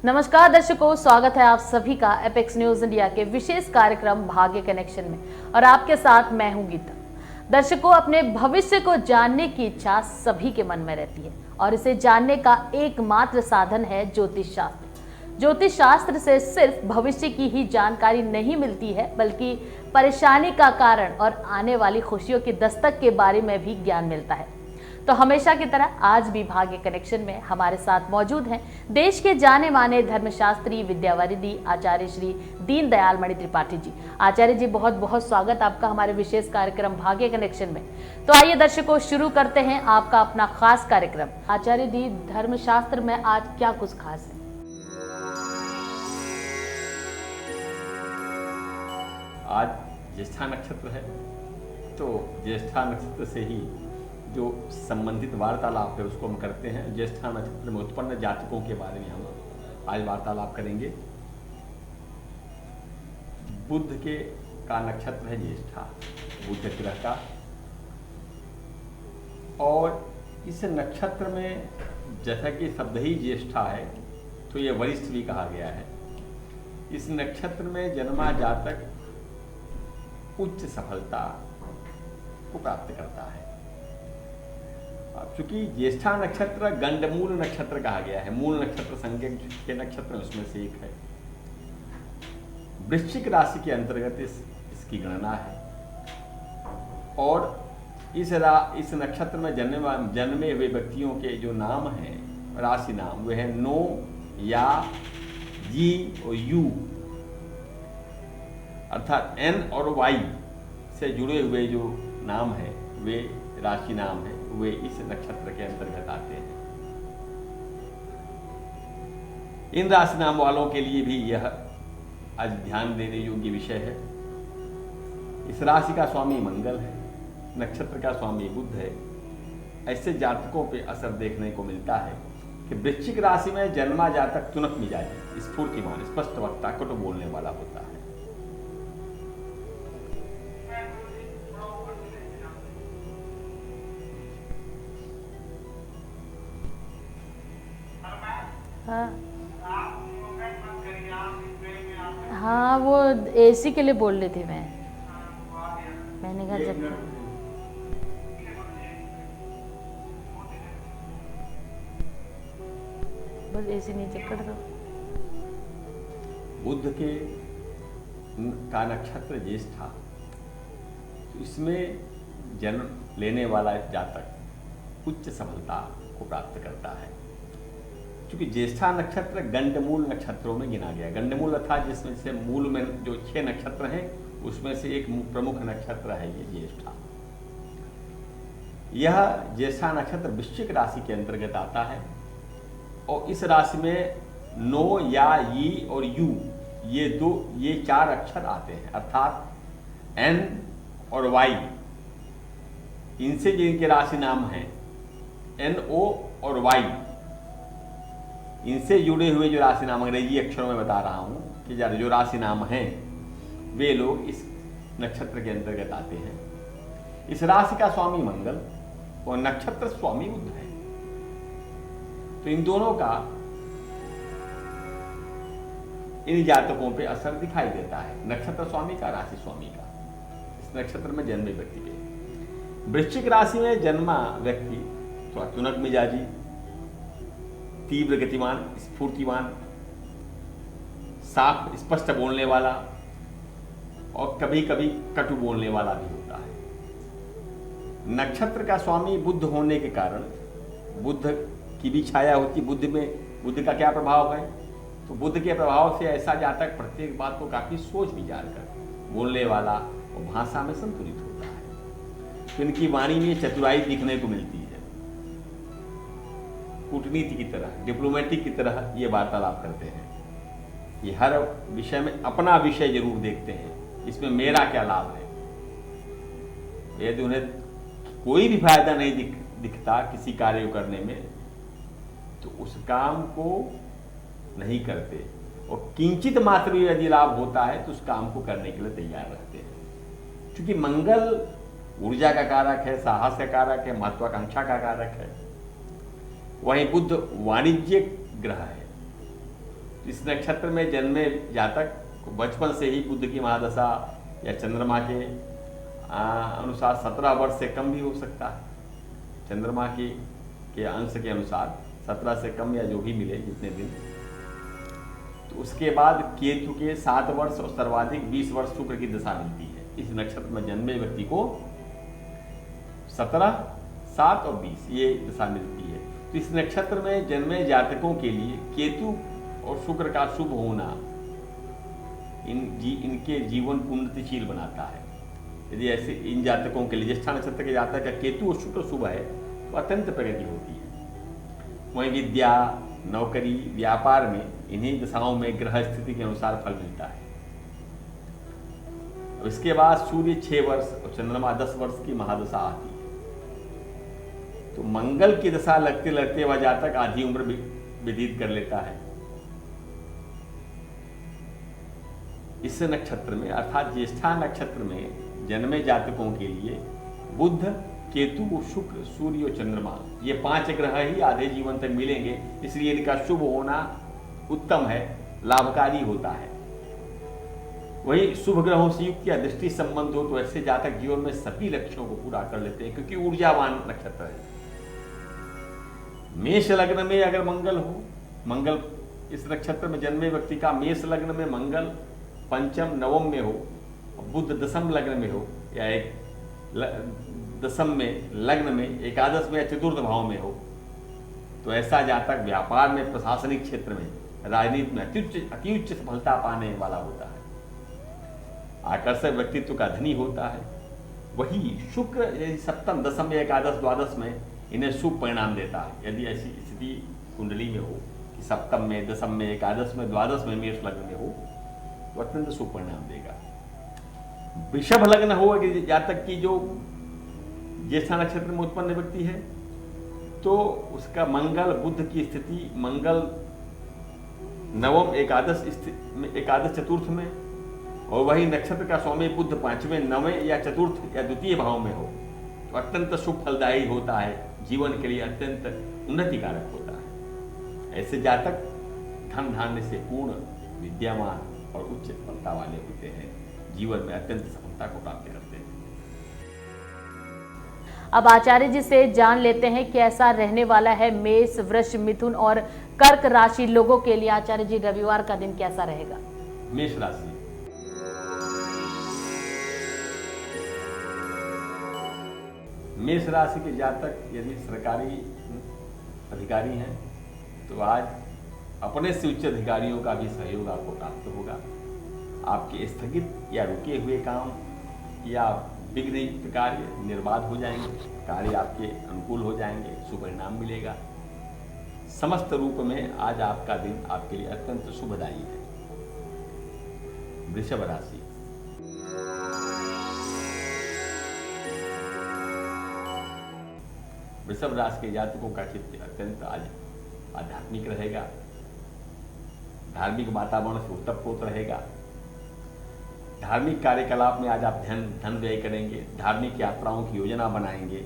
नमस्कार दर्शकों, स्वागत है आप सभी का एपेक्स न्यूज इंडिया के विशेष कार्यक्रम भाग्य कनेक्शन में और आपके साथ मैं हूं गीता। दर्शकों, अपने भविष्य को जानने की इच्छा सभी के मन में रहती है और इसे जानने का एकमात्र साधन है ज्योतिष शास्त्र। ज्योतिष शास्त्र से सिर्फ भविष्य की ही जानकारी नहीं मिलती है, बल्कि परेशानी का कारण और आने वाली खुशियों की दस्तक के बारे में भी ज्ञान मिलता है। तो हमेशा की तरह आज भी भाग्य कनेक्शन में हमारे साथ मौजूद हैं देश के जाने माने धर्मशास्त्री, विद्यावारिधि आचार्य श्री दीनदयाल मणि त्रिपाठी जी। आचार्य जी, बहुत बहुत स्वागत आपका हमारे विशेष कार्यक्रम भाग्य कनेक्शन में। तो आइए दर्शकों, शुरू करते हैं आपका अपना खास कार्यक्रम। आचार्य जी, धर्मशास्त्र में आज क्या कुछ खास है? आज ज्येष्ठा नक्षत्र है, तो ज्येष्ठा नक्षत्र से ही जो संबंधित वार्तालाप है उसको हम करते हैं। ज्येष्ठा नक्षत्र में उत्पन्न जातकों के बारे में हम आज वार्तालाप करेंगे। बुध के का नक्षत्र है ज्येष्ठा, बुध ग्रह का, और इस नक्षत्र में जैसा कि शब्द ही ज्येष्ठा है तो ये वरिष्ठ भी कहा गया है। इस नक्षत्र में जन्मा जातक उच्च सफलता को प्राप्त करता है। चूंकि ज्येष्ठा नक्षत्र गंडमूल नक्षत्र कहा गया है, मूल नक्षत्र संज्ञक के नक्षत्र उसमें से एक है। वृश्चिक राशि के अंतर्गत इसकी गणना है और इस नक्षत्र में जन्मे हुए व्यक्तियों के जो नाम हैं, राशि नाम, वे हैं नो, या, जी और यू, अर्थात एन और वाई से जुड़े हुए जो नाम है वे राशि नाम है, वे इस नक्षत्र के अंतर्गत आते हैं। इन राशि नाम वालों के लिए भी यह आज ध्यान देने योग्य विषय है। इस राशि का स्वामी मंगल है, नक्षत्र का स्वामी बुध है। ऐसे जातकों पे असर देखने को मिलता है कि वृश्चिक राशि में जन्मा जातक तुनक मिजाजी, स्फूर्तिमान, स्पष्ट वक्ता, कटु बोलने वाला होता है। हाँ, वो एसी के लिए बोल रही थी मैंने कहा जब बस एसी नीचे कर दो। बुध के का नक्षत्र ज्येष्ठा, इसमें जन्म लेने वाला जातक उच्च सफलता को प्राप्त करता है। क्योंकि ज्येष्ठा नक्षत्र गंडमूल नक्षत्रों में गिना गया। गंडमूल अर्थात जिसमें से मूल में जो 6 नक्षत्र हैं उसमें से एक प्रमुख नक्षत्र है ये ज्येष्ठा। यह ज्येष्ठा नक्षत्र वृश्चिक राशि के अंतर्गत आता है और इस राशि में नो, या, ई और यू, ये 4 अक्षर आते हैं, अर्थात एन और वाई, इनसे जिनके राशि नाम हैं एन, ओ और वाई, इनसे जुड़े हुए जो राशि नाम, अंग्रेजी अक्षरों में बता रहा हूं कि जो राशि नाम हैं वे लोग इस नक्षत्र के अंतर्गत आते हैं। इस राशि का स्वामी मंगल और नक्षत्र स्वामी बुध है। तो इन दोनों का इन जातकों पे असर दिखाई देता है, नक्षत्र स्वामी का, राशि स्वामी का, इस नक्षत्र में जन्मे व्यक्ति पे। वृश्चिक राशि में जन्मा व्यक्ति थोड़ा तुनक मिजाजी, तीव्र गतिमान, स्फूर्तिमान, साफ स्पष्ट बोलने वाला और कभी कभी कटु बोलने वाला भी होता है। नक्षत्र का स्वामी बुध होने के कारण बुध की भी छाया होती। बुध का क्या प्रभाव है? तो बुध के प्रभाव से ऐसा जातक प्रत्येक बात को काफी सोच विचार कर बोलने वाला और भाषा में संतुलित होता है। तो इनकी वाणी में चतुराई दिखने को मिलती है। कूटनीति की तरह, डिप्लोमेटिक की तरह ये वार्तालाप करते हैं। ये हर विषय में अपना विषय जरूर देखते हैं, इसमें मेरा क्या लाभ है। यदि उन्हें कोई भी फायदा नहीं दिखता किसी कार्य को करने में तो उस काम को नहीं करते, और किंचित मात्र भी यदि लाभ होता है तो उस काम को करने के लिए तैयार रहते हैं। क्योंकि मंगल ऊर्जा का कारक है, साहस का कारक है, महत्वाकांक्षा का कारक है। वहीं बुध वाणिज्य ग्रह है, इस नक्षत्र में जन्मे जातक को बचपन से ही बुध की महादशा या चंद्रमा के अनुसार 17 वर्ष से कम भी हो सकता है। चंद्रमा के अंश के अनुसार 17 से कम या जो भी मिले जितने दिन। तो उसके बाद केतु के 7 वर्ष और सर्वाधिक 20 वर्ष शुक्र की दशा मिलती है। इस नक्षत्र में जन्मे व्यक्ति को 17, 7 और 20 ये दशा मिलती है। तो इस नक्षत्र में जन्मे जातकों के लिए केतु और शुक्र का शुभ होना इनके जीवन को उन्नतिशील बनाता है। यदि ऐसे इन जातकों के लिए ज्येष्ठा नक्षत्र के जातक का केतु और शुक्र शुभ है तो अत्यंत प्रगति होती है। वहीं विद्या, नौकरी, व्यापार में इन्हीं दशाओं में ग्रह स्थिति के अनुसार फल मिलता है। इसके बाद सूर्य 6 वर्ष और चंद्रमा 10 वर्ष की महादशा आती है। तो मंगल की दशा लगते लगते वह जातक आधी उम्र व्यतीत कर लेता है। इस नक्षत्र में अर्थात ज्येष्ठा नक्षत्र में जन्मे जातकों के लिए बुध, केतु, शुक्र, सूर्य और चंद्रमा ये 5 ग्रह ही आधे जीवन तक मिलेंगे। इसलिए इनका शुभ होना उत्तम है, लाभकारी होता है। वही शुभ ग्रहों से युक्त या दृष्टि संबंध हो तो ऐसे जातक जीवन में सभी लक्ष्यों को पूरा कर लेते हैं, क्योंकि ऊर्जावान नक्षत्र है। मेष लग्न में अगर मंगल हो, मंगल इस नक्षत्र में जन्मे व्यक्ति का मेष लग्न में मंगल पंचम नवम में हो, बुध दशम लग्न में हो या एक दशम में लग्न में एकादश में या चतुर्थ भाव में हो, तो ऐसा जातक व्यापार में, प्रशासनिक क्षेत्र में, राजनीति में अति उच्च सफलता पाने वाला होता है। आकर्षक व्यक्तित्व का धनी होता है। वही शुक्र यदि सप्तम, दशम या एकादश, द्वादश में इन्हें शुभ परिणाम देता है। यदि ऐसी स्थिति कुंडली में हो कि सप्तम में, दशम में, एकादश में, द्वादश में मेष लग्न में हो तो अत्यंत शुभ परिणाम देगा। वृषभ लग्न हो जातक की जो ज्येष्ठा नक्षत्र में उत्पन्न व्यक्ति है तो उसका मंगल बुध की स्थिति, मंगल नवम एकादश चतुर्थ में और वही नक्षत्र का स्वामी बुध 5वें, 9वें या चतुर्थ या द्वितीय भाव में हो तो अत्यंत शुभ फलदायी होता है, जीवन के लिए अत्यंत उन्नतिकारक होता है। ऐसे जातक धन धान्य से पूर्ण, विद्यामान और उच्च सफलता वाले होते हैं, जीवन में अत्यंत सफलता को प्राप्त करते हैं। अब आचार्य जी से जान लेते हैं कैसा रहने वाला है मेष, वृष, मिथुन और कर्क राशि लोगों के लिए। आचार्य जी, रविवार का दिन कैसा रहेगा? मेष राशि, मेष राशि के जातक यदि सरकारी अधिकारी हैं तो आज अपने से उच्च अधिकारियों का भी सहयोग आपको प्राप्त होगा। आपके स्थगित या रुके हुए काम या विघ्न कार्य निर्बाध हो जाएंगे, कार्य आपके अनुकूल हो जाएंगे, सुपरिणाम मिलेगा। समस्त रूप में आज आपका दिन आपके लिए अत्यंत शुभदायी है। वृषभ राशि, वृषभ राशि के जातकों का चित्त अत्यंत आज आध्यात्मिक रहेगा। धार्मिक वातावरण से उत्तप्रोत रहेगा। धार्मिक कार्यकलाप में आज आप धन व्यय करेंगे, धार्मिक यात्राओं की योजना बनाएंगे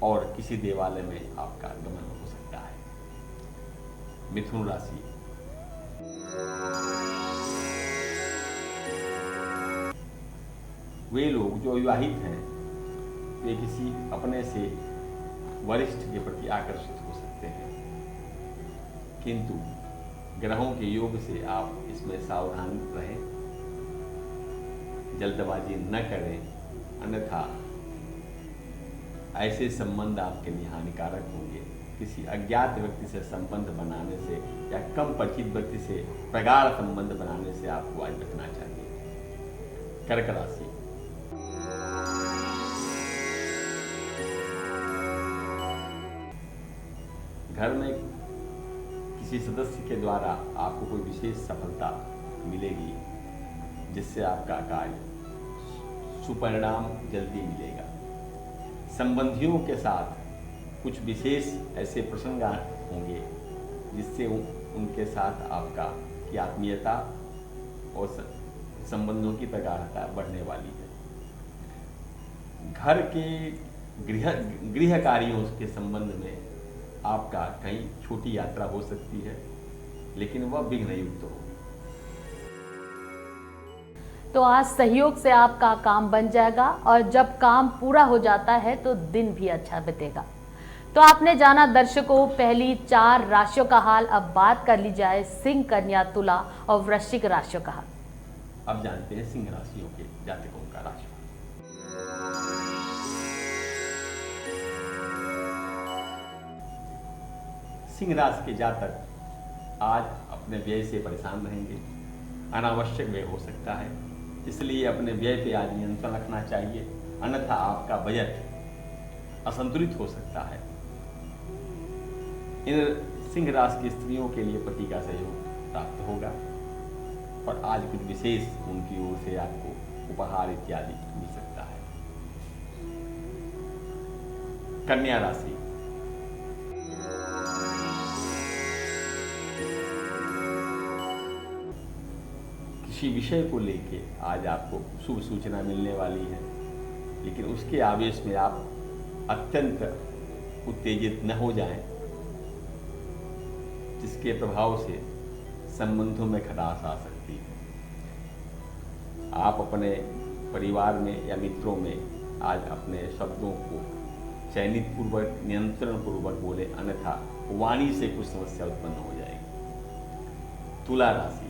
और किसी देवालय में आपका गमन हो सकता है। मिथुन राशि, वे लोग जो विवाहित हैं वे किसी अपने से वरिष्ठ के प्रति आकर्षित हो सकते हैं, किंतु ग्रहों के योग से आप इसमें सावधान रहें, जल्दबाजी न करें, अन्यथा ऐसे संबंध आपके लिए हानिकारक होंगे। किसी अज्ञात व्यक्ति से संबंध बनाने से या कम परिचित व्यक्ति से प्रगाढ़ संबंध बनाने से आपको आज बचना चाहिए। कर्क राशि, घर में किसी सदस्य के द्वारा आपको कोई विशेष सफलता मिलेगी जिससे आपका कार्य सुपरिणाम जल्दी मिलेगा। संबंधियों के साथ कुछ विशेष ऐसे प्रसंग होंगे जिससे उनके साथ आपका की आत्मीयता और संबंधों की प्रगाढ़ता बढ़ने वाली है। घर के गृह कार्यों के संबंध में आपका कहीं छोटी यात्रा हो सकती है। लेकिन वह विघ्न युक्त हो। तो आज सहयोग से आपका काम बन जाएगा और जब काम पूरा हो जाता है तो दिन भी अच्छा बीतेगा। तो आपने जाना दर्शकों पहली 4 राशियों का हाल। अब बात कर ली जाए सिंह, कन्या, तुला और वृश्चिक राशियों का हाल। अब जानते हैं सिंह राशियों के जातकों का राशिफल। सिंह राशि के जातक आज अपने व्यय से परेशान रहेंगे। अनावश्यक व्यय हो सकता है, इसलिए अपने व्यय पे आज नियंत्रण रखना चाहिए, अन्यथा आपका बजट असंतुलित हो सकता है। इन सिंह राशि की स्त्रियों के लिए पति का सहयोग प्राप्त होगा और आज कुछ विशेष उनकी ओर से आपको उपहार इत्यादि मिल सकता है। कन्या राशि, किसी विषय को लेके आज आपको शुभ सूचना मिलने वाली है, लेकिन उसके आवेश में आप अत्यंत उत्तेजित न हो जाएं, जिसके प्रभाव से संबंधों में खटास आ सकती है। आप अपने परिवार में या मित्रों में आज अपने शब्दों को चयनित पूर्वक, नियंत्रण पूर्वक बोले, अन्यथा वाणी से कुछ समस्या उत्पन्न हो जाएगी। तुला राशि,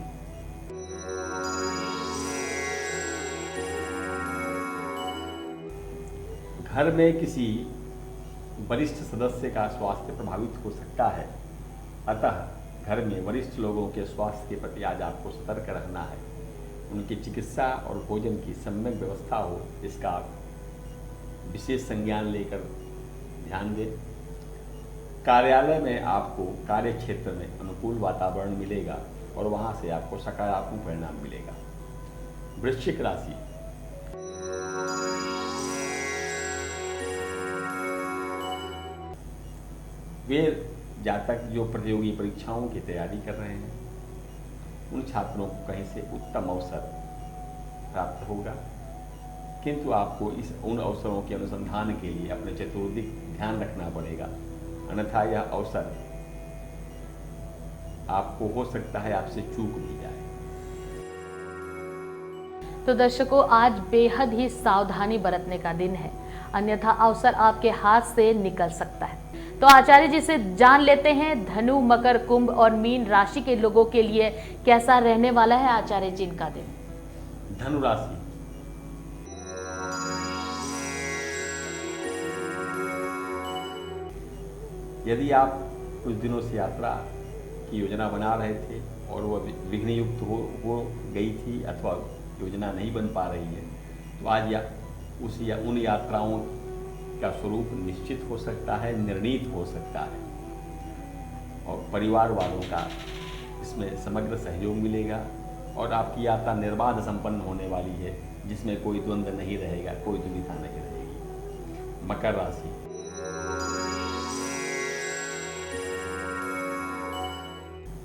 घर में किसी वरिष्ठ सदस्य का स्वास्थ्य प्रभावित हो सकता है, अतः घर में वरिष्ठ लोगों के स्वास्थ्य के प्रति आज आपको सतर्क रहना है। उनकी चिकित्सा और भोजन की सम्यक व्यवस्था हो, इसका आप विशेष संज्ञान लेकर ध्यान दें। कार्यालय में आपको कार्य क्षेत्र में अनुकूल वातावरण मिलेगा और वहां से आपको सकारात्मक परिणाम मिलेगा। वृश्चिक राशि, वे जातक जो प्रतियोगी परीक्षाओं की तैयारी कर रहे हैं, उन छात्रों को कहीं से उत्तम अवसर प्राप्त होगा, किंतु आपको उन अवसरों के अनुसंधान के लिए अपने चतुर्दिक ध्यान रखना पड़ेगा, अन्यथा यह अवसर आपको हो सकता है आपसे चूक भी जाए। तो दर्शकों आज बेहद ही सावधानी बरतने का दिन है, अन्यथा अवसर आपके हाथ से निकल सकता है। तो आचार्य जी से जान लेते हैं धनु, मकर, कुंभ और मीन राशि के लोगों के लिए कैसा रहने वाला है आचार्य जी इनका दिन। धनु राशि, यदि आप कुछ दिनों से यात्रा की योजना बना रहे थे और वह विघ्न युक्त हो गई थी अथवा योजना नहीं बन पा रही है, तो आज उन यात्राओं का स्वरूप निश्चित हो सकता है, निर्णीत हो सकता है और परिवार वालों का इसमें समग्र सहयोग मिलेगा और आपकी यात्रा निर्बाध संपन्न होने वाली है, जिसमें कोई द्वंद्व नहीं रहेगा, कोई दुविधा नहीं रहेगी। मकर राशि,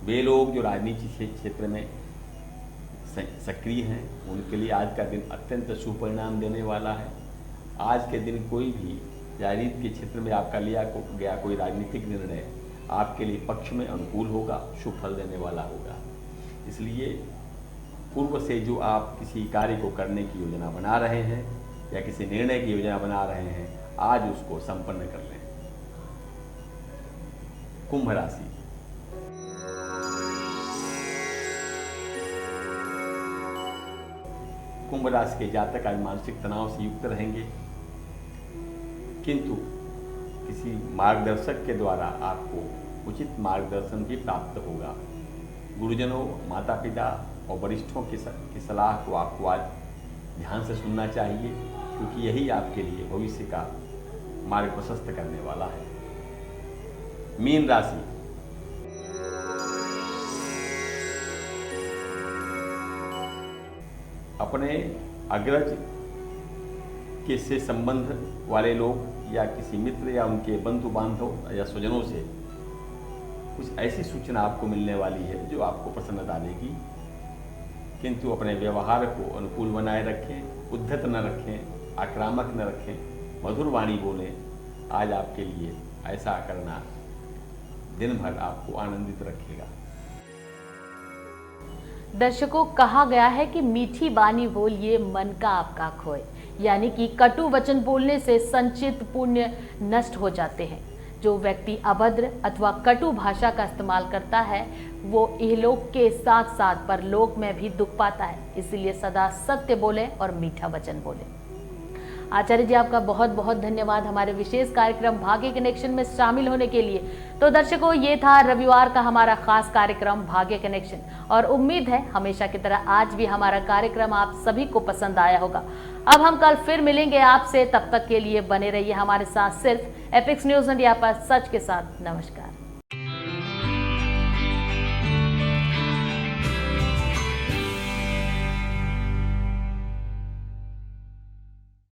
वे लोग जो राजनीति क्षेत्र में सक्रिय हैं, उनके लिए आज का दिन अत्यंत शुभ परिणाम देने वाला है। आज के दिन कोई भी राजनीति के क्षेत्र में आपका लिया गया कोई राजनीतिक निर्णय आपके लिए पक्ष में अनुकूल होगा, शुभ फल देने वाला होगा। इसलिए पूर्व से जो आप किसी कार्य को करने की योजना बना रहे हैं या किसी निर्णय की योजना बना रहे हैं, आज उसको संपन्न कर लें। कुंभ राशि, कुंभ राशि के जातक आज मानसिक तनाव से युक्त रहेंगे, किंतु किसी मार्गदर्शक के द्वारा आपको उचित मार्गदर्शन भी प्राप्त होगा। गुरुजनों, माता पिता और वरिष्ठों की सलाह को आपको आज ध्यान से सुनना चाहिए, क्योंकि यही आपके लिए भविष्य का मार्ग प्रशस्त करने वाला है। मीन राशि, अपने अग्रज के से संबंध वाले लोग या किसी मित्र या उनके बंधु बांधव या स्वजनों से कुछ ऐसी सूचना आपको मिलने वाली है जो आपको प्रसन्नता देगी, किंतु अपने व्यवहार को अनुकूल बनाए रखें, उद्धत न रखें, आक्रामक न रखें, मधुर वाणी बोलें। आज आपके लिए ऐसा करना दिन भर आपको आनंदित रखेगा। दर्शकों, कहा गया है कि मीठी बानी बोलिए मन का आपका खोए, यानी कि कटु वचन बोलने से संचित पुण्य नष्ट हो जाते हैं। जो व्यक्ति अभद्र अथवा कटु भाषा का इस्तेमाल करता है वो इहलोक के साथ साथ परलोक में भी दुख पाता है। इसलिए सदा सत्य बोले और मीठा वचन बोले। आचार्य जी, आपका बहुत बहुत धन्यवाद हमारे विशेष कार्यक्रम भाग्य कनेक्शन में शामिल होने के लिए। तो दर्शकों, ये था रविवार का हमारा खास कार्यक्रम भाग्य कनेक्शन, और उम्मीद है हमेशा की तरह आज भी हमारा कार्यक्रम आप सभी को पसंद आया होगा। अब हम कल फिर मिलेंगे आपसे, तब तक के लिए बने रहिए हमारे साथ सिर्फ एपेक्स न्यूज इंडिया पर सच के साथ। नमस्कार।